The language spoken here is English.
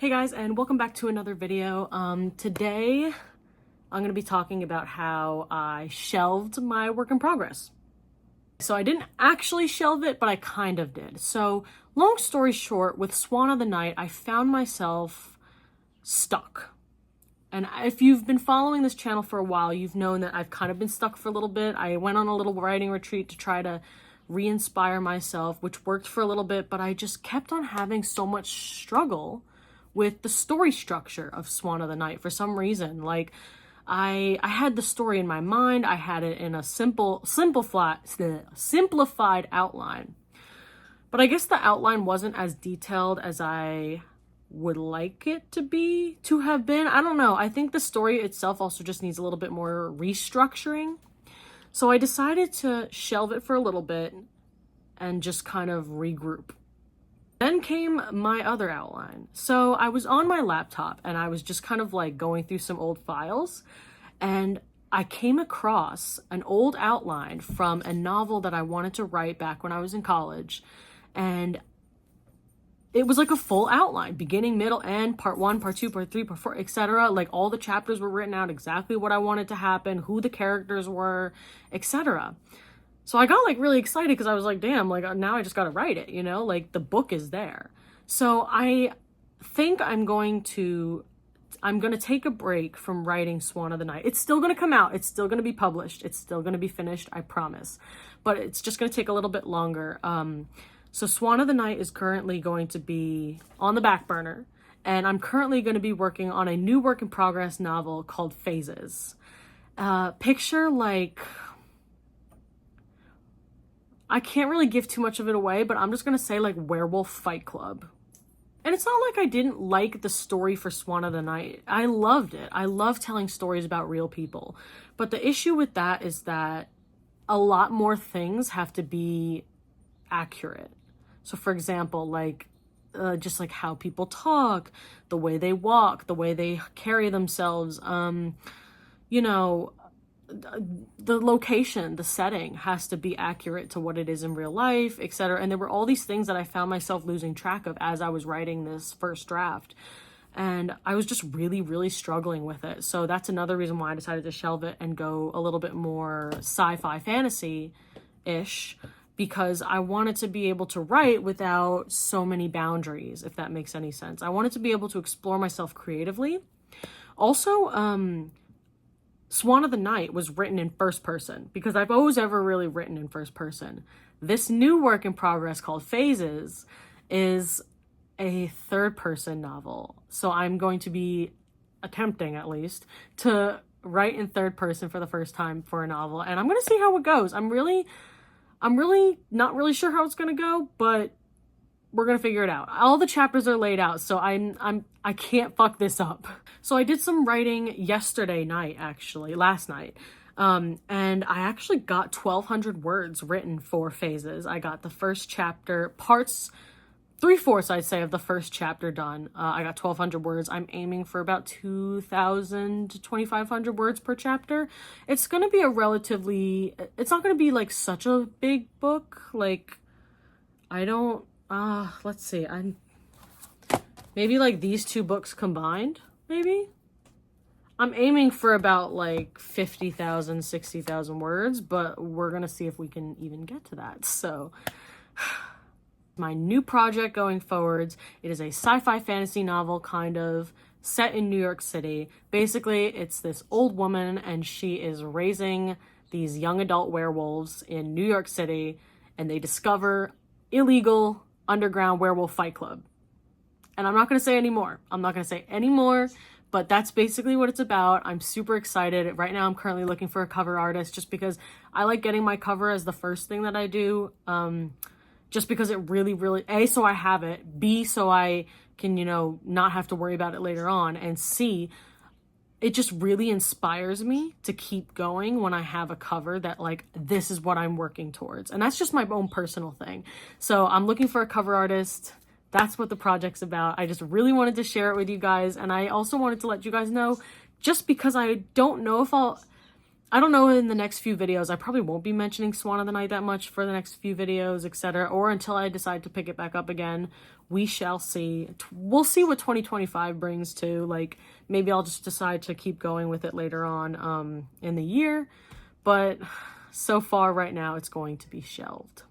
Hey guys, and welcome back to another video. Today I'm going to be talking about how I shelved my work in progress. So I didn't actually shelve it, but I kind of did. So long story short, with Swan of the Night, I found myself stuck. And if you've been following this channel for a while, you've known that I've kind of been stuck for a little bit. I went on a little writing retreat to try to re-inspire myself, which worked for a little bit, but I just kept on having so much struggle with the story structure of Swan of the Night for some reason. Like, I had the story in my mind, I had it in a simplified outline. But I guess the outline wasn't as detailed as I would like it to have been. I don't know. I think the story itself also just needs a little bit more restructuring. So I decided to shelve it for a little bit and just kind of regroup. Then came my other outline. So I was on my laptop and I was just kind of like going through some old files, and I came across an old outline from a novel that I wanted to write back when I was in college. And it was like a full outline, beginning, middle, end, part 1, part 2, part 3, part 4, etc. Like all the chapters were written out, exactly what I wanted to happen, who the characters were, etc. So I got like really excited because I was like, damn, like now I just got to write it, you know, like the book is there. So I think I'm going to take a break from writing Swan of the Night. It's still going to come out. It's still going to be published. It's still going to be finished. I promise. But it's just going to take a little bit longer. So Swan of the Night is currently going to be on the back burner. And I'm currently going to be working on a new work in progress novel called Phases. Picture like, I can't really give too much of it away, but I'm just going to say like Werewolf Fight Club. And it's not like I didn't like the story for Swan of the Night. I loved it. I love telling stories about real people. But the issue with that is that a lot more things have to be accurate. So for example, like just like how people talk, the way they walk, the way they carry themselves, you know, the location, the setting has to be accurate to what it is in real life, etc. And there were all these things that I found myself losing track of as I was writing this first draft. And I was just really, really struggling with it. So that's another reason why I decided to shelve it and go a little bit more sci-fi fantasy-ish, because I wanted to be able to write without so many boundaries, if that makes any sense. I wanted to be able to explore myself creatively. Also, Swan of the Night was written in first person because I've always ever really written in first person. This new work in progress called Phases is a third person novel. So I'm going to be attempting, at least, to write in third person for the first time for a novel. And I'm going to see how it goes. I'm really not really sure how it's going to go, but we're going to figure it out. All the chapters are laid out, so I can't fuck this up. So I did some writing yesterday night, actually, last night. And I actually got 1,200 words written for Phases. I got the first chapter, parts, 3/4, I'd say, of the first chapter done. I got 1,200 words. I'm aiming for about 2,000 to 2,500 words per chapter. It's going to be it's not going to be like such a big book. Like, let's see, maybe like these two books combined, maybe? I'm aiming for about like 50,000, 60,000 words, but we're gonna see if we can even get to that. So, my new project going forwards, it is a sci-fi fantasy novel, kind of, set in New York City. Basically, it's this old woman and she is raising these young adult werewolves in New York City, and they discover illegal underground werewolf fight club. And I'm not going to say any more. But that's basically what it's about. I'm super excited. Right now I'm currently looking for a cover artist just because I like getting my cover as the first thing that I do. Just because it really, A, so I have it, B, so I can, you know, not have to worry about it later on, and C, it just really inspires me to keep going when I have a cover that, like, this is what I'm working towards. And that's just my own personal thing. So I'm looking for a cover artist. That's what the project's about. I just really wanted to share it with you guys. And I also wanted to let you guys know, just because I don't know if I don't know, in the next few videos, I probably won't be mentioning Swan of the Night that much for the next few videos, etc. Or until I decide to pick it back up again. We shall see. We'll see what 2025 brings too. Like, maybe I'll just decide to keep going with it later on in the year. But so far right now, it's going to be shelved.